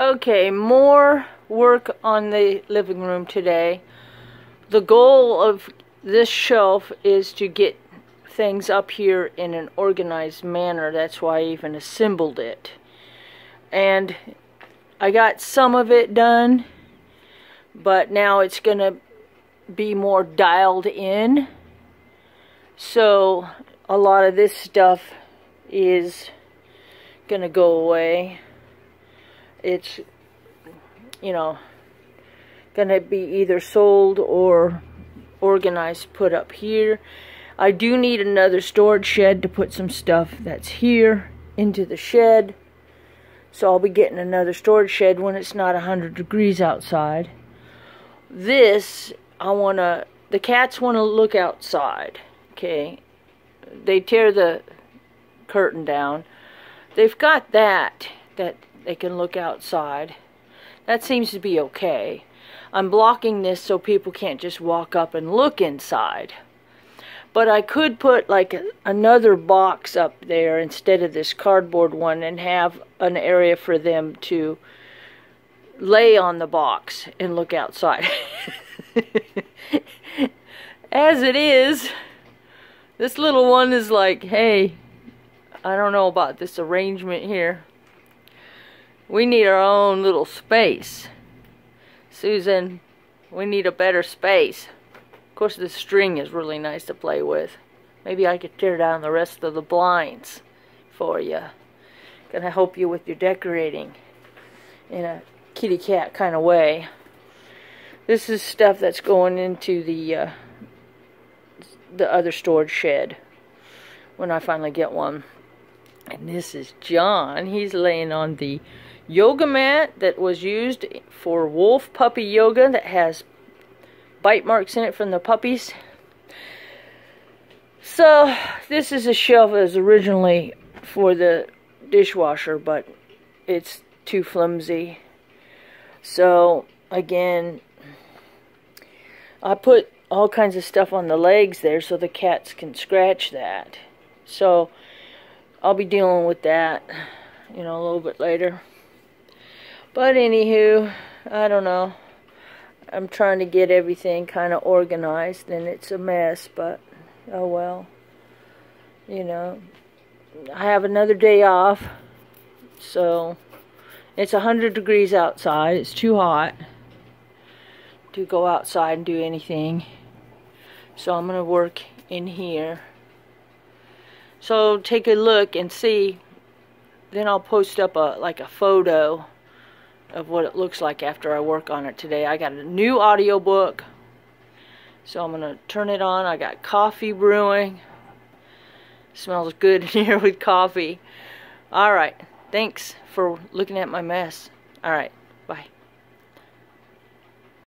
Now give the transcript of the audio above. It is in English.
Okay, more work on the living room today. The goal of this shelf is to get things up here in an organized manner. That's why I even assembled it. And I got some of it done, but now it's gonna be more dialed in. So a lot of this stuff is gonna go away. It's, you know, gonna be either sold or organized, put up here. I do need another storage shed to put some stuff that's here into the shed. So I'll be getting another storage shed when it's not 100 degrees outside. This, the cats want to look outside, okay? They tear the curtain down. They've got that they can look outside. That seems to be okay. I'm blocking this so people can't just walk up and look inside. But I could put like another box up there instead of this cardboard one and have an area for them to lay on the box and look outside. As it is, this little one is like, hey, I don't know about this arrangement here. We need our own little space. Susan, we need a better space. Of course, the string is really nice to play with. Maybe I could tear down the rest of the blinds for you. Gonna help you with your decorating in a kitty cat kind of way. This is stuff that's going into the other storage shed when I finally get one. And this is John. He's laying on the yoga mat that was used for wolf puppy yoga that has bite marks in it from the puppies. So this is a shelf that was originally for the dishwasher, but it's too flimsy. So again, I put all kinds of stuff on the legs there so the cats can scratch that. So I'll be dealing with that, you know, a little bit later. But anywho, I don't know. I'm trying to get everything kind of organized, and it's a mess, but oh well. You know, I have another day off, so it's 100 degrees outside. It's too hot to go outside and do anything. So I'm going to work in here. So take a look and see. Then I'll post up like a photo of what it looks like after I work on it today. I got a new audiobook, so I'm gonna turn it on. I got coffee brewing. Smells good in here with coffee. Alright, thanks for looking at my mess. Alright, bye.